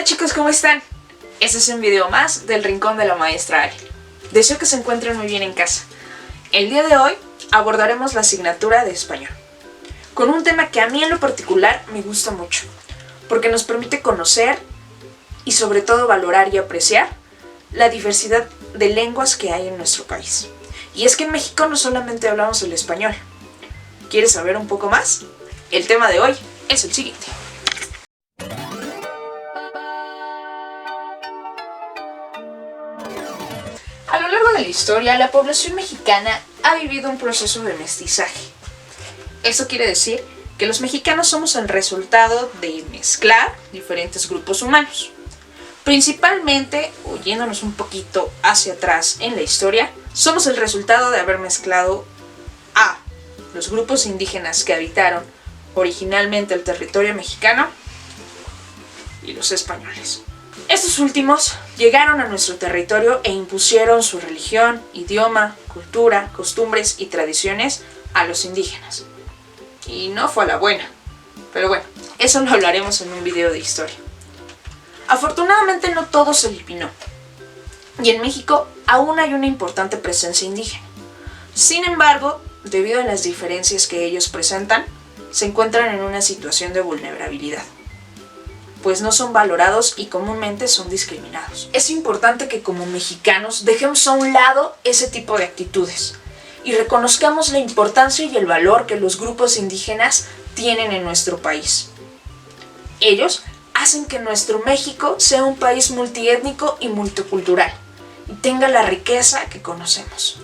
chicos, ¿cómo están? Este es un video más del Rincón de la Maestra Ari. Deseo que se encuentren muy bien en casa. El día de hoy abordaremos la asignatura de español, con un tema que a mí en lo particular me gusta mucho, porque nos permite conocer y sobre todo valorar y apreciar la diversidad de lenguas que hay en nuestro país. Y es que en México no solamente hablamos el español. ¿Quieres saber un poco más? El tema de hoy es el siguiente. A lo largo de la historia, la población mexicana ha vivido un proceso de mestizaje. Esto quiere decir que los mexicanos somos el resultado de mezclar diferentes grupos humanos. Principalmente, yéndonos un poquito hacia atrás en la historia, somos el resultado de haber mezclado a los grupos indígenas que habitaron originalmente el territorio mexicano y los españoles. Estos últimos llegaron a nuestro territorio e impusieron su religión, idioma, cultura, costumbres y tradiciones a los indígenas. Y no fue a la buena. Pero bueno, eso lo hablaremos en un video de historia. Afortunadamente no todo se eliminó. Y en México aún hay una importante presencia indígena. Sin embargo, debido a las diferencias que ellos presentan, se encuentran en una situación de vulnerabilidad, pues no son valorados y comúnmente son discriminados. Es importante que como mexicanos dejemos a un lado ese tipo de actitudes y reconozcamos la importancia y el valor que los grupos indígenas tienen en nuestro país. Ellos hacen que nuestro México sea un país multiétnico y multicultural y tenga la riqueza que conocemos.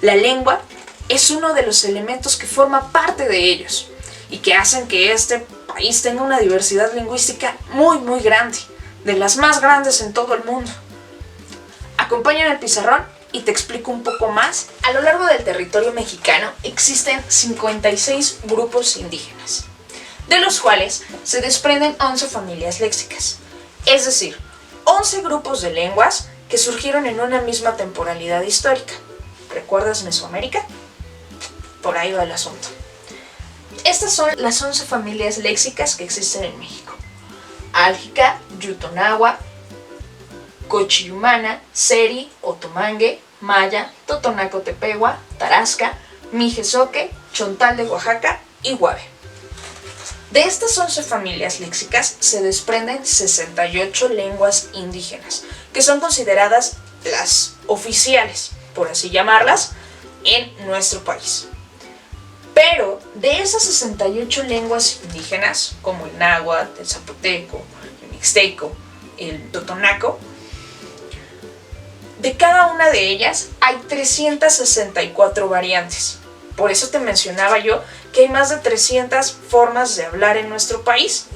La lengua es uno de los elementos que forma parte de ellos y que hacen que este país tenga una diversidad lingüística muy grande, de las más grandes en todo el mundo. Acompáñame al pizarrón y te explico un poco más. A lo largo del territorio mexicano existen 56 grupos indígenas, de los cuales se desprenden 11 familias léxicas, es decir, 11 grupos de lenguas que surgieron en una misma temporalidad histórica. ¿Recuerdas Mesoamérica? Por ahí va el asunto. Estas son las 11 familias léxicas que existen en México: Álgica, Yutonagua, Cochiyumana, Seri, Otomangue, Maya, Totonaco-Tepehua, Tarasca, Mijezoque, Chontal de Oaxaca y Guave. De estas 11 familias léxicas se desprenden 68 lenguas indígenas, que son consideradas las oficiales, por así llamarlas, en nuestro país. Pero de esas 68 lenguas indígenas, como el náhuatl, el zapoteco, el mixteco, el totonaco, de cada una de ellas hay 364 variantes. Por eso te mencionaba yo que hay más de 300 formas de hablar en nuestro país.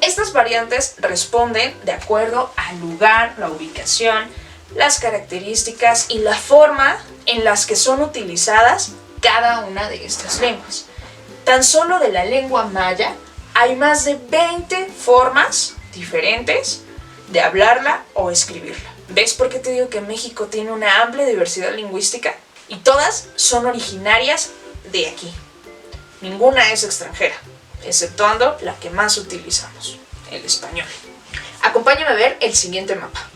Estas variantes responden de acuerdo al lugar, la ubicación, las características y la forma en las que son utilizadas cada una de estas lenguas. Tan solo de la lengua maya hay más de 20 formas diferentes de hablarla o escribirla. ¿Ves por qué te digo que México tiene una amplia diversidad lingüística? Y todas son originarias de aquí. Ninguna es extranjera, exceptuando la que más utilizamos, el español. Acompáñame a ver el siguiente mapa.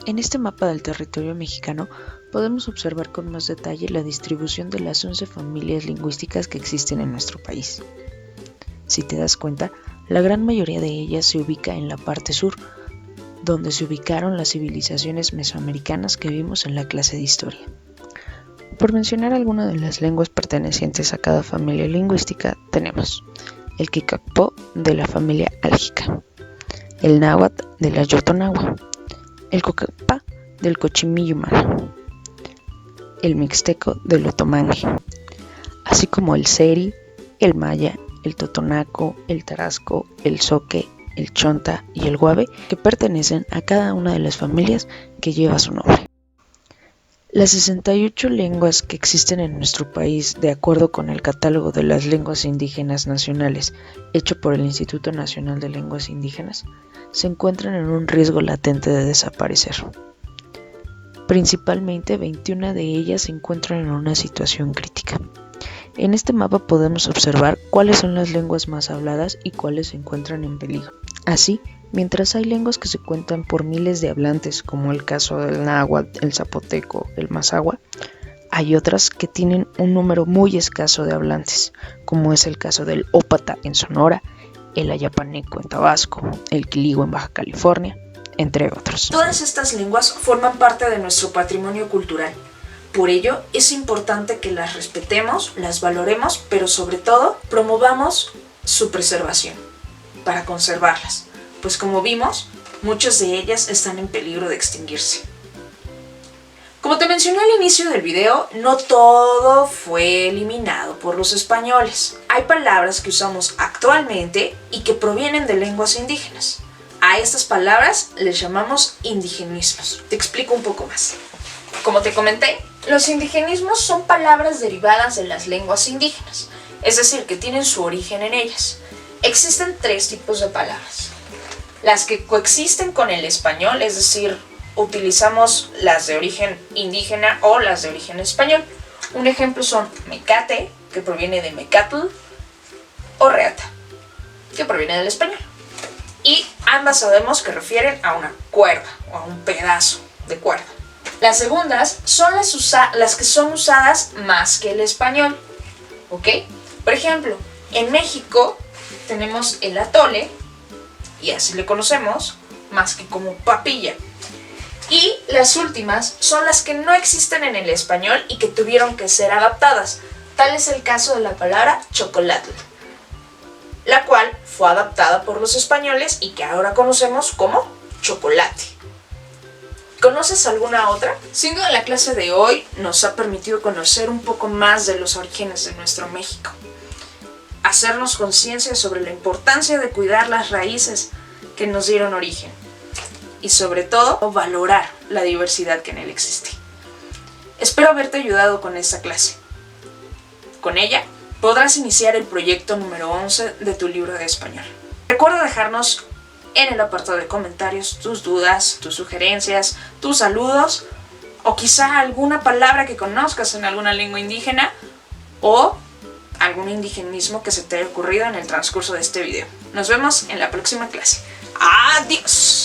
En este mapa del territorio mexicano podemos observar con más detalle la distribución de las 11 familias lingüísticas que existen en nuestro país. Si te das cuenta, la gran mayoría de ellas se ubica en la parte sur, donde se ubicaron las civilizaciones mesoamericanas que vimos en la clase de historia. Por mencionar algunas de las lenguas pertenecientes a cada familia lingüística, tenemos el Kikapó de la familia álgica, el náhuatl de la Yotonagua, el Cocapá del Cochimillumana, el mixteco del Otomangue, así como el Seri, el Maya, el Totonaco, el Tarasco, el Zoque, el Chonta y el Guave, que pertenecen a cada una de las familias que lleva su nombre. Las 68 lenguas que existen en nuestro país, de acuerdo con el Catálogo de las Lenguas Indígenas Nacionales, hecho por el Instituto Nacional de Lenguas Indígenas, se encuentran en un riesgo latente de desaparecer. Principalmente 21 de ellas se encuentran en una situación crítica. En este mapa podemos observar cuáles son las lenguas más habladas y cuáles se encuentran en peligro. Así, mientras hay lenguas que se cuentan por miles de hablantes, como el caso del náhuatl, el zapoteco, el mazahua, hay otras que tienen un número muy escaso de hablantes, como es el caso del ópata en Sonora, el ayapaneco en Tabasco, el quiligua en Baja California, entre otros. Todas estas lenguas forman parte de nuestro patrimonio cultural. Por ello, es importante que las respetemos, las valoremos, pero sobre todo, promovamos su preservación para conservarlas, pues como vimos, muchas de ellas están en peligro de extinguirse. Como te mencioné al inicio del video, no todo fue eliminado por los españoles. Hay palabras que usamos actualmente y que provienen de lenguas indígenas. A estas palabras les llamamos indigenismos. Te explico un poco más. Como te comenté, los indigenismos son palabras derivadas de las lenguas indígenas, es decir, que tienen su origen en ellas. Existen tres tipos de palabras. Las que coexisten con el español, es decir, utilizamos las de origen indígena o las de origen español. Un ejemplo son mecate, que proviene de mecatl, o reata, que proviene del español. Y ambas sabemos que refieren a una cuerda o a un pedazo de cuerda. Las segundas son las que son usadas más que el español, ¿ok? Por ejemplo, en México tenemos el atole, y así le conocemos, más que como papilla. Y las últimas son las que no existen en el español y que tuvieron que ser adaptadas. Tal es el caso de la palabra chocolate, la cual fue adaptada por los españoles y que ahora conocemos como chocolate. ¿Conoces alguna otra? Sin duda la clase de hoy nos ha permitido conocer un poco más de los orígenes de nuestro México, hacernos conciencia sobre la importancia de cuidar las raíces que nos dieron origen y sobre todo valorar la diversidad que en él existe. Espero haberte ayudado con esta clase. Con ella podrás iniciar el proyecto número 11 de tu libro de español. Recuerda dejarnos en el apartado de comentarios tus dudas, tus sugerencias, tus saludos o quizá alguna palabra que conozcas en alguna lengua indígena o algún indigenismo que se te haya ocurrido en el transcurso de este video. Nos vemos en la próxima clase. ¡Adiós!